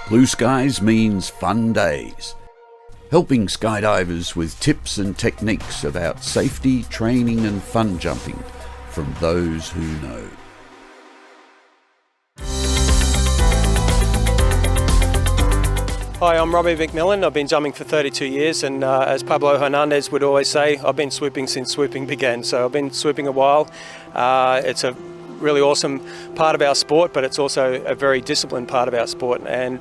Blue skies means fun days. Helping skydivers with tips and techniques about safety, training and fun jumping from those who know. Hi, I'm Robbie McMillan. I've been jumping for 32 years and as Pablo Hernandez would always say, I've been swooping since swooping began. So I've been swooping a while. It's a really awesome part of our sport, but it's also a very disciplined part of our sport. And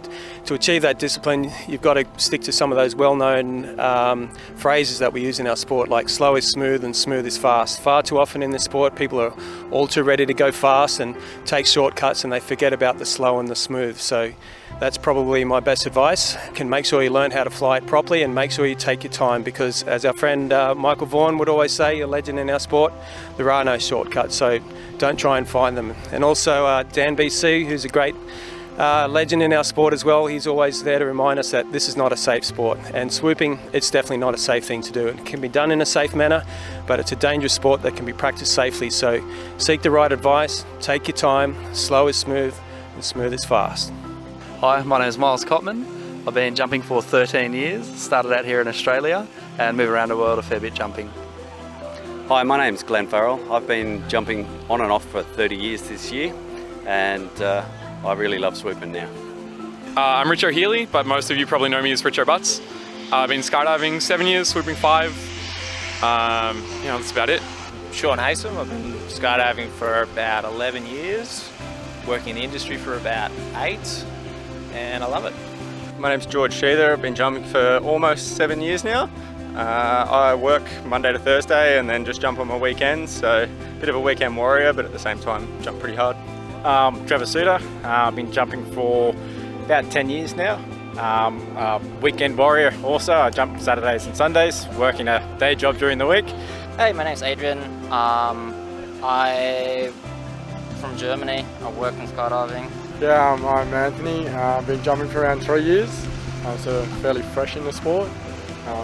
to achieve that discipline, you've got to stick to some of those well-known phrases that we use in our sport, like slow is smooth and smooth is fast. Far too often in the sport, people are all too ready to go fast and take shortcuts and they forget about the slow and the smooth. So that's probably my best advice. Can make sure you learn how to fly it properly and make sure you take your time, because as our friend Michael Vaughan would always say, a legend in our sport, there are no shortcuts, so don't try and find them. And also Dan BC, who's a great legend in our sport as well, he's always there to remind us that this is not a safe sport. And swooping, it's definitely not a safe thing to do. It can be done in a safe manner, but it's a dangerous sport that can be practiced safely. So seek the right advice, take your time, slow is smooth and smooth is fast. Hi, my name is Miles Cotman. I've been jumping for 13 years, started out here in Australia and move around the world a fair bit jumping. Hi, my name's Glenn Farrell. I've been jumping on and off for 30 years this year and I really love swooping now. I'm Richo Healy, but most of you probably know me as Richo Butts. I've been skydiving 7 years, swooping 5. That's about it. Sean Haysom, I've been skydiving for about 11 years, working in the industry for about 8, and I love it. My name's George Sheether. I've been jumping for almost 7 years now. I work Monday to Thursday and then just jump on my weekends, so a bit of a weekend warrior, but at the same time jump pretty hard. Trevor Suter. I've been jumping for about 10 years now. Weekend warrior also. I jump Saturdays and Sundays, working a day job during the week. Hey, my name's Adrian. I'm from Germany. I work in skydiving. Yeah, I'm Anthony. I've been jumping for around 3 years. I'm sort of fairly fresh in the sport.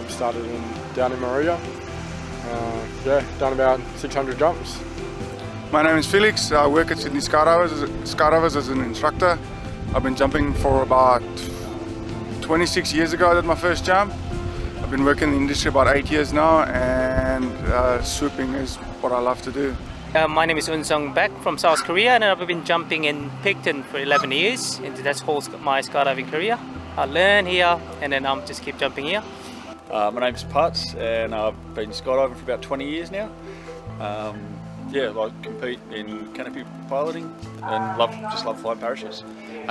Started down in Maria. Done about 600 jumps. My name is Felix. I work at Sydney Skydivers as an instructor. I've been jumping for about 26 years ago. I did my first jump. I've been working in the industry about 8 years now, and swooping is what I love to do. My name is Unsung Baek from South Korea, and I've been jumping in Picton for 11 years, and that's whole my skydiving career. I learn here, and then I just keep jumping here. My name's Putz, and I've been skydiving for about 20 years now. I compete in canopy piloting and just love flying parachutes.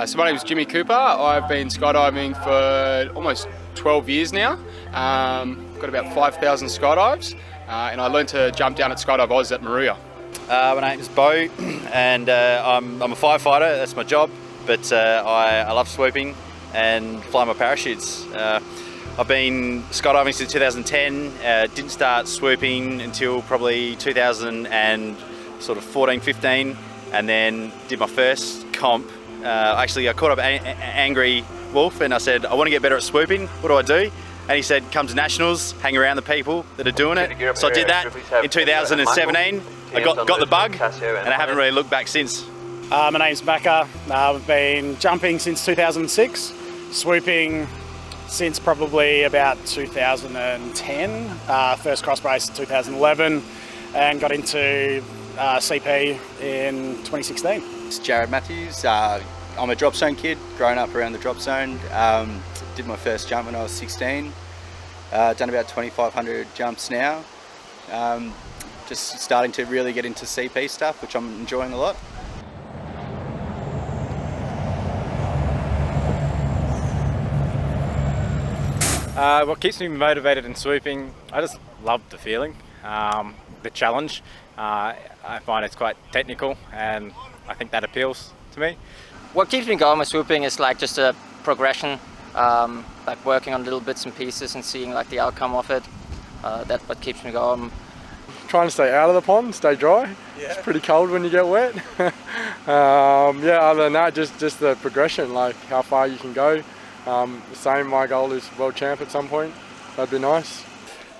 So my name's Jimmy Cooper. I've been skydiving for almost 12 years now. Got about 5,000 skydives, and I learned to jump down at Skydive Oz at Maruya. My name is Bo, and I'm a firefighter. That's my job, but I love swooping and flying my parachutes. I've been skydiving since 2010. Didn't start swooping until probably 2014, 15, and then did my first comp. Actually, I caught up Angry Wolf, and I said, I want to get better at swooping. What do I do? And he said, come to nationals, hang around the people that are doing it. So I did that in 2017. I got the bug, and I haven't really looked back since. My name's Macca. I've been jumping since 2006, swooping since probably about 2010. First cross brace in 2011, and got into CP in 2016. It's Jared Matthews. I'm a drop zone kid, growing up around the drop zone. Did my first jump when I was 16. Done about 2,500 jumps now. Just starting to really get into CP stuff, which I'm enjoying a lot. What keeps me motivated in swooping, I just love the feeling, the challenge. I find it's quite technical, and I think that appeals to me. What keeps me going with swooping is like just a progression, like working on little bits and pieces and seeing like the outcome of it. That's what keeps me going. Trying to stay out of the pond, stay dry. Yeah. It's pretty cold when you get wet. Other than that, just the progression, like how far you can go. My goal is world champ at some point. That'd be nice.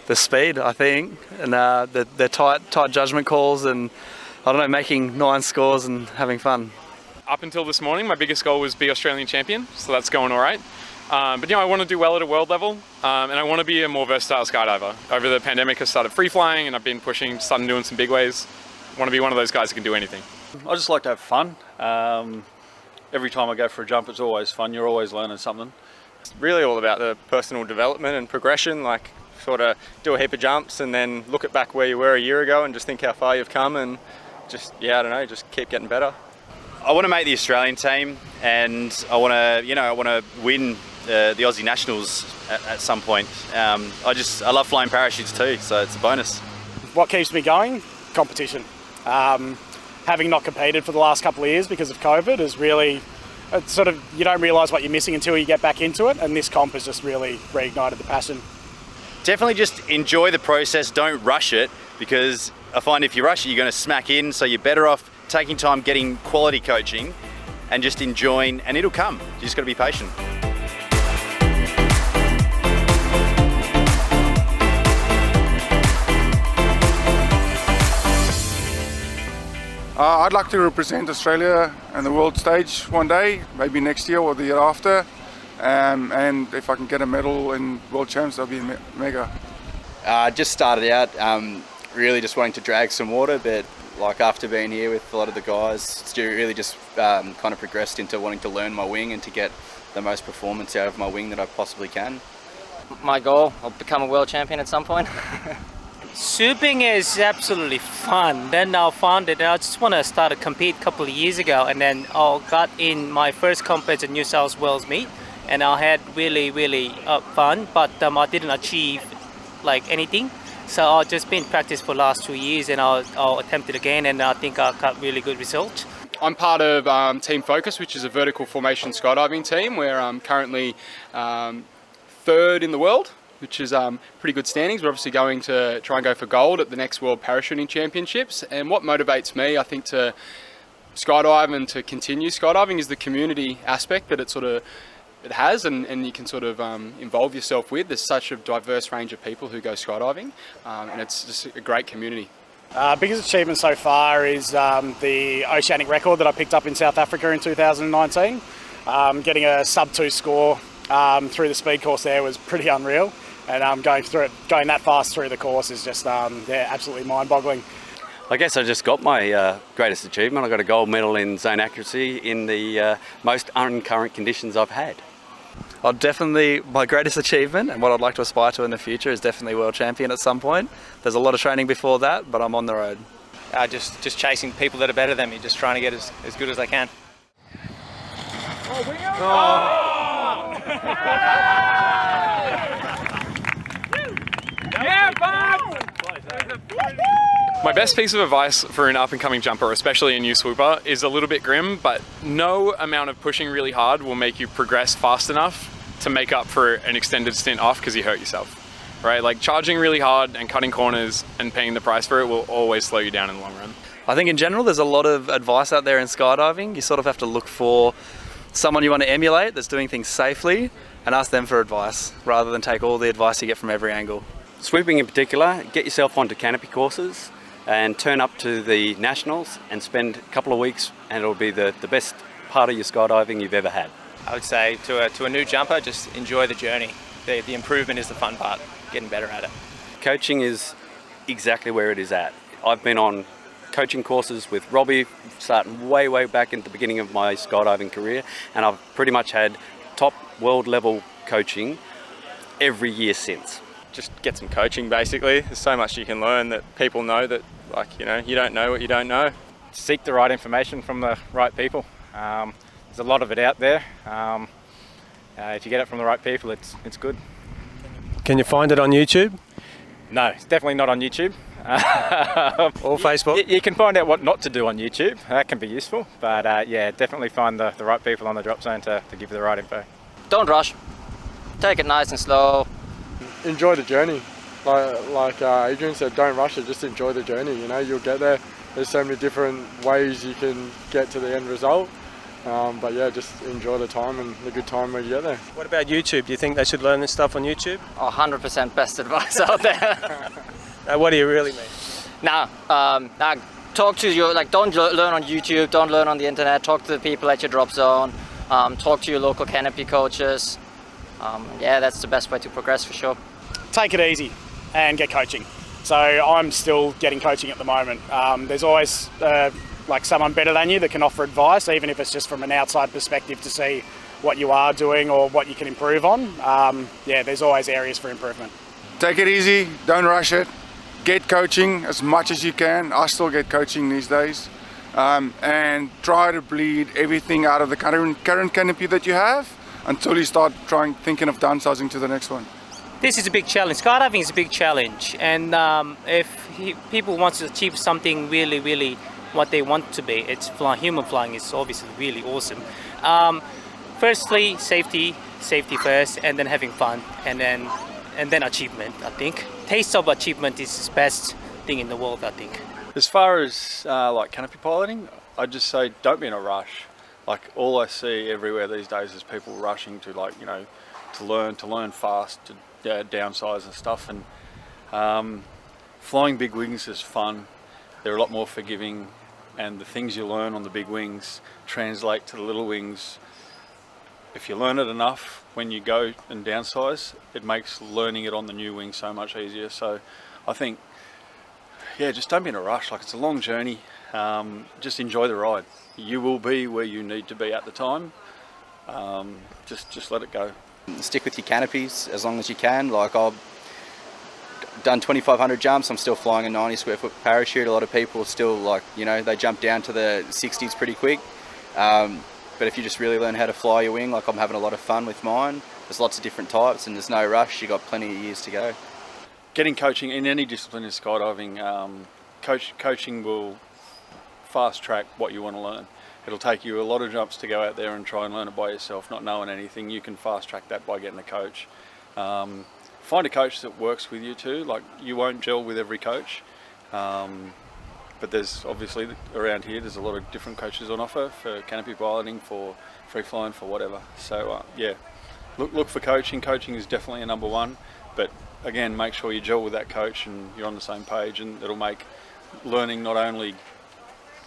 The speed, I think, and the tight judgment calls, and I don't know, making 9 scores and having fun. Up until this morning, my biggest goal was be Australian champion, so that's going all right. But I want to do well at a world level, and I want to be a more versatile skydiver. Over the pandemic, I started free flying, and I've been starting doing some big ways. I want to be one of those guys who can do anything. I just like to have fun. Every time I go for a jump, it's always fun. You're always learning something. It's really all about the personal development and progression, like sort of do a heap of jumps and then look at back where you were a year ago and just think how far you've come and just, I don't know, just keep getting better. I want to make the Australian team, and I want to win the Aussie Nationals at some point. I love flying parachutes too, so it's a bonus. What keeps me going? Competition. Having not competed for the last couple of years because of COVID is really, it's sort of, you don't realise what you're missing until you get back into it, and this comp has just really reignited the passion. Definitely just enjoy the process, don't rush it, because I find if you rush it, you're going to smack in, so you're better off taking time, getting quality coaching, and just enjoying, and it'll come. You just got to be patient. I'd like to represent Australia on the world stage one day, maybe next year or the year after. And if I can get a medal in World Champs, that'll be mega. Just started out really just wanting to drag some water, but like after being here with a lot of the guys, it's really just kind of progressed into wanting to learn my wing and to get the most performance out of my wing that I possibly can. My goal, I'll become a world champion at some point. Swooping is absolutely fun. Then I found that I just want to start to compete a couple of years ago, and then I got in my first competition at New South Wales meet, and I had really fun, but I didn't achieve like anything. So I've just been practice for the last 2 years, and I'll attempt it again, and I think I got really good results. I'm part of Team Focus, which is a vertical formation skydiving team. We're currently third in the world, which is pretty good standings. We're obviously going to try and go for gold at the next World Parachuting Championships. And what motivates me, I think, to skydive and to continue skydiving is the community aspect that it has, and you can sort of involve yourself with. There's such a diverse range of people who go skydiving, and it's just a great community. Biggest achievement so far is the oceanic record that I picked up in South Africa in 2019. Getting a sub-2 score through the speed course there was pretty unreal, and going that fast through the course is just absolutely mind-boggling. I guess I just got my greatest achievement. I got a gold medal in zone accuracy in the most uncurrent conditions I've had. Definitely my greatest achievement, and what I'd like to aspire to in the future is definitely world champion at some point. There's a lot of training before that, but I'm on the road. Just chasing people that are better than me, just trying to get as good as I can. My best piece of advice for an up-and-coming jumper, especially a new swooper, is a little bit grim, but no amount of pushing really hard will make you progress fast enough to make up for an extended stint off because you hurt yourself, right? Like charging really hard and cutting corners and paying the price for it will always slow you down in the long run. I think in general there's a lot of advice out there in skydiving. You sort of have to look for someone you want to emulate that's doing things safely and ask them for advice rather than take all the advice you get from every angle. Swooping in particular, get yourself onto canopy courses and turn up to the Nationals and spend a couple of weeks, and it'll be the best part of your skydiving you've ever had. I would say to a new jumper, just enjoy the journey. The improvement is the fun part, getting better at it. Coaching is exactly where it is at. I've been on coaching courses with Robbie starting way back in the beginning of my skydiving career, and I've pretty much had top world level coaching every year since. Just get some coaching basically. There's so much you can learn that people know that, you don't know what you don't know. Seek the right information from the right people. There's a lot of it out there. If you get it from the right people, it's good. Can you find it on YouTube? No, it's definitely not on YouTube. Or Facebook? You can find out what not to do on YouTube. That can be useful. But definitely find the right people on the drop zone to give you the right info. Don't rush. Take it nice and slow. Enjoy the journey. Like Adrian said, don't rush it, just enjoy the journey. You'll get there. There's so many different ways you can get to the end result. But yeah, just enjoy the time and the good time when you get there. What about YouTube? Do you think they should learn this stuff on YouTube? 100% best advice out there. What do you really mean? talk to your, like, don't learn on YouTube, don't learn on the internet, talk to the people at your drop zone, talk to your local canopy coaches. Yeah, that's the best way to progress for sure. Take it easy and get coaching. So I'm still getting coaching at the moment. There's always like someone better than you that can offer advice, even if it's just from an outside perspective to see what you are doing or what you can improve on. Yeah, there's always areas for improvement. Take it easy, don't rush it. Get coaching as much as you can. I still get coaching these days. And try to bleed everything out of the current canopy that you have until you start thinking of downsizing to the next one. This is a big challenge. Skydiving is a big challenge, and if people want to achieve something really what they want to be, it's human flying is obviously really awesome. Firstly, safety first, and then having fun, and then achievement. I think taste of achievement is the best thing in the world, I think. As far as like canopy piloting, I'd just say don't be in a rush. Like, all I see everywhere these days is people rushing to, like, you know, to learn fast, to downsize and stuff. And flying big wings is fun. They're a lot more forgiving, and the things you learn on the big wings translate to the little wings. If you learn it enough, when you go and downsize, it makes learning it on the new wing so much easier. So I think, yeah, just don't be in a rush. Like, it's a long journey. Just enjoy the ride. You will be where you need to be at the time. Just let it go. Stick with your canopies as long as you can. Like, I've done 2,500 jumps. I'm still flying a 90 square foot parachute. A lot of people still, like, you know, they jump down to the 60s pretty quick. But if you just really learn how to fly your wing, like I'm having a lot of fun with mine. There's lots of different types and there's no rush. You've got plenty of years to go. Getting coaching in any discipline in skydiving, coaching will fast track what you want to learn. It'll take you a lot of jumps to go out there and try and learn it by yourself, not knowing anything. You can fast track that by getting a coach. Find a coach that works with you too. Like, you won't gel with every coach, but there's obviously around here there's a lot of different coaches on offer for canopy piloting, for free flying, for whatever. So yeah, look for coaching. Coaching is definitely a number one, but again, make sure you gel with that coach and you're on the same page, and it'll make learning not only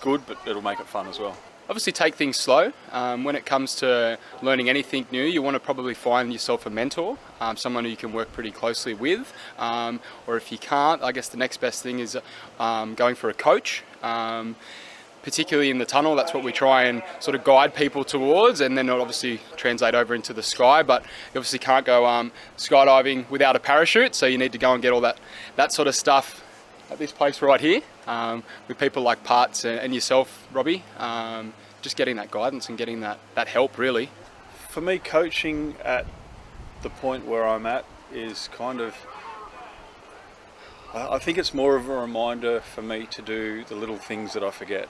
good, but it'll make it fun as well. Obviously take things slow. When it comes to learning anything new, you want to probably find yourself a mentor, someone who you can work pretty closely with, or if you can't, I guess the next best thing is going for a coach. Particularly in the tunnel, that's what we try and sort of guide people towards, and then it'll obviously translate over into the sky. But you obviously can't go skydiving without a parachute, so you need to go and get all that sort of stuff at this place right here, with people like Parts and yourself, Robbie, just getting that guidance and getting that help, really. For me, coaching at the point where I'm at is kind of, I think it's more of a reminder for me to do the little things that I forget.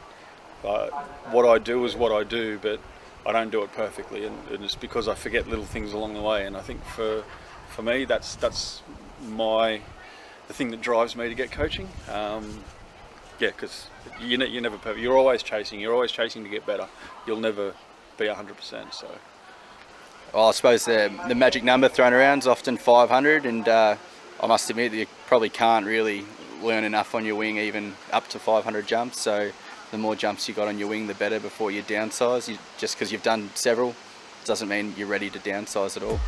What I do is what I do, but I don't do it perfectly, and it's because I forget little things along the way. And I think for me, that's the thing that drives me to get coaching. Yeah, because you're never perfect. You're always chasing to get better. You'll never be 100%. So, well, I suppose the magic number thrown around is often 500, and I must admit that you probably can't really learn enough on your wing even up to 500 jumps. So the more jumps you got on your wing, the better before you downsize. Just because you've done several doesn't mean you're ready to downsize at all.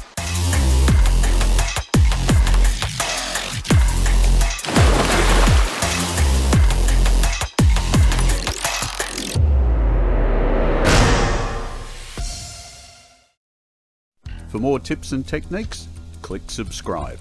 For more tips and techniques, click subscribe.